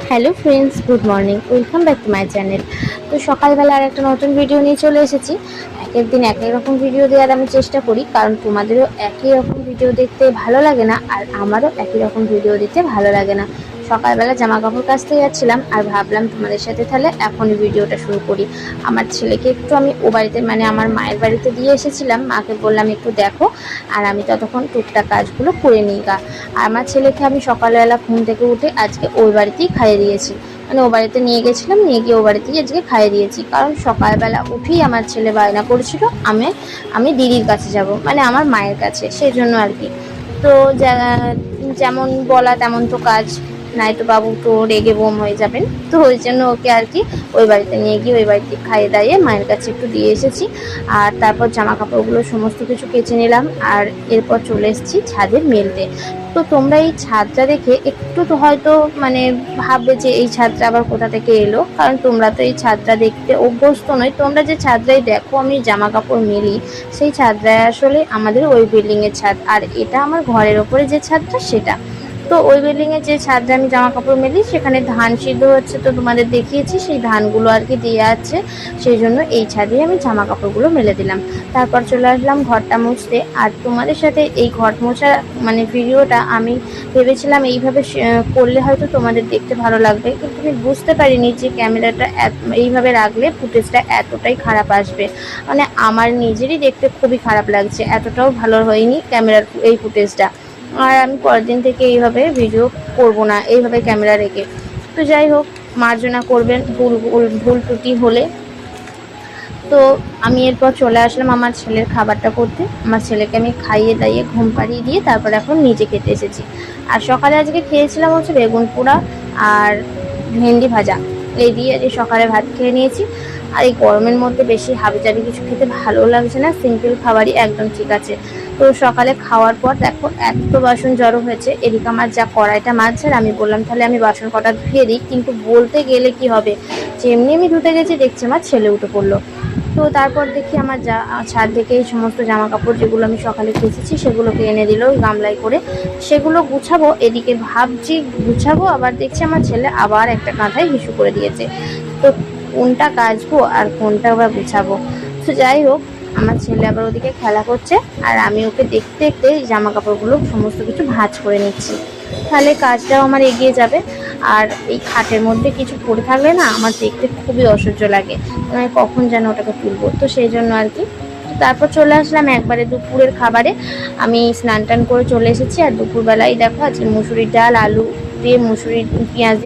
Hello friends, good morning, welcome back to my channel. তো সকালবেলা আর একটা নতুন ভিডিও নিয়ে চলে এসেছি। এক এক দিন এক এক রকম ভিডিও দেওয়ার আমি চেষ্টা করি, কারণ তোমাদেরও একই রকম ভিডিও দেখতে ভালো লাগে না, আর আমারও একই রকম ভিডিও দিতে ভালো লাগে না। সকালবেলা জামা কাপড় কাচতে যাচ্ছিলাম আর ভাবলাম তোমাদের সাথে তাহলে এখনই ভিডিওটা শুরু করি। আমার ছেলেকে একটু আমি ও বাড়িতে মানে আমার মায়ের বাড়িতে দিয়ে এসেছিলাম, মাকে বললাম একটু দেখো, আর আমি ততক্ষণ টুকটাক কাজগুলো করে নিই গা। আর আমার ছেলেকে আমি সকালবেলা ঘুম থেকে উঠে আজকে ওই বাড়িতেই খাইয়ে দিয়েছি, মানে ও বাড়িতে নিয়ে গেছিলাম, নিয়ে গিয়ে ও বাড়িতেই আজকে খাইয়ে দিয়েছি। কারণ সকালবেলা উঠেই আমার ছেলে বায়না করেছিল আমি দিদির কাছে যাব, মানে আমার মায়ের কাছে, সেই জন্য আর কি। তো যেমন বলা তেমন তো কাজ, নাই তো বাবু তো রেগে বোম হয়ে যাবেন। তো ওই জন্য ওকে আর কি ওই বাড়িতে নিয়ে গিয়ে ওই বাড়িতে খাইয়ে দাইয়ে মায়ের কাছে একটু দিয়ে এসেছি। আর তারপর জামা কাপড়গুলো সমস্ত কিছু কেচে নিলাম, আর এরপর চলে এসেছি ছাদের মেলতে। তো তোমরা এই ছাদটা দেখে একটু তো হয়তো মানে ভাববে যে এই ছাদটা আবার কোথা থেকে এলো, কারণ তোমরা তো এই ছাদটা দেখতে অভ্যস্ত নয়। তোমরা যে ছাদটাই দেখো আমি জামা কাপড় মেলি, সেই ছাদটায় আসলে আমাদের ওই বিল্ডিংয়ের ছাদ, আর এটা আমার ঘরের ওপরে যে ছাদটা সেটা। তো ওই বিল্ডিংয়ে যে ছাদে আমি জামা কাপড় মেলি সেখানে ধান সিদ্ধ হচ্ছে, তো তোমাদের দেখিয়েছি সেই ধানগুলো আর কি দিয়ে আছে, সেই জন্য এই ছাদে আমি জামা কাপড়গুলো মেলে দিলাম। তারপর চলে আসলাম ঘরটা মুছতে। আর তোমাদের সাথে এই ঘর মোছা মানে ভিডিওটা আমি ভেবেছিলাম এইভাবে করলে হয়তো তোমাদের দেখতে ভালো লাগবে, কিন্তু আমি বুঝতে পারিনি যে ক্যামেরাটা এইভাবে রাখলে ফুটেজটা এতটাই খারাপ আসবে। মানে আমার নিজেরই দেখতে খুবই খারাপ লাগছে, এতটাও ভালো হয়নি ক্যামেরার এই ফুটেজটা। আর আমি পরের দিন থেকে এইভাবে ভিডিও করব না, এইভাবে ক্যামেরা রেখে। তো যাই হোক, মার্জনা করবেন ভুল ত্রুটি হলে। তো আমি এরপর চলে আসলাম আমার ছেলের খাবারটা করতে। আমার ছেলেকে আমি খাইয়ে দাইয়ে ঘুম পাড়িয়ে দিয়ে তারপর এখন নিজে খেতে এসেছি। আর সকালে আজকে খেয়েছিলাম হচ্ছে বেগুন পোড়া আর ভেন্ডি ভাজা, এই দিয়ে আজকে সকালে ভাত খেয়ে নিয়েছি। আর এই গরমের মধ্যে বেশি হাবিজাবি কিছু খেতে ভালো লাগছে না, সিম্পল খাবারই একদম ঠিক আছে। তো সকালে খাওয়ার পর দেখো এত বাসন জড়ো হয়েছে, এদিকে আমার যা কড়াইটা মাজছে, আর আমি বললাম তাহলে আমি বাসন কটা ধুয়ে দিই, কিন্তু বলতে গেলে কি হবে, যেমনি আমি ধুতে গেছি দেখছি আমার ছেলে উঠে পড়লো। তো তারপর দেখি আমার ছাদ থেকে এই সমস্ত জামা কাপড় যেগুলো আমি সকালে কেচেছি সেগুলোকে এনে দিল ওই গামলায় করে, সেগুলো গুছাবো। এদিকে ভাবছি গুছাবো, আবার দেখছি আমার ছেলে আবার একটা কাঁথায় হিসু করে দিয়েছে। তো কোনটা কাচবো আর কোনটা আবার গুছাবো? তো যাই হোক, আমার ছেলে আবার ওদিকে খেলা করছে, আর আমি ওকে দেখতে দেখতে জামা কাপড়গুলো সমস্ত কিছু ভাঁজ করে নিচ্ছি, তাহলে কাজটাও আমার এগিয়ে যাবে। আর এই খাটের মধ্যে কিছু পড়ে থাকলে না আমার দেখতে খুবই অসহ্য লাগে, মানে কখন যেন ওটাকে তুলবো, তো সেই জন্য আর কি। তারপর চলে আসলাম একবারে দুপুরের খাবারে। আমি স্নান টান করে চলে এসেছি, আর দুপুরবেলায় দেখো আজকে মুসুরির ডাল আলু দিয়ে মুসুরি পেঁয়াজ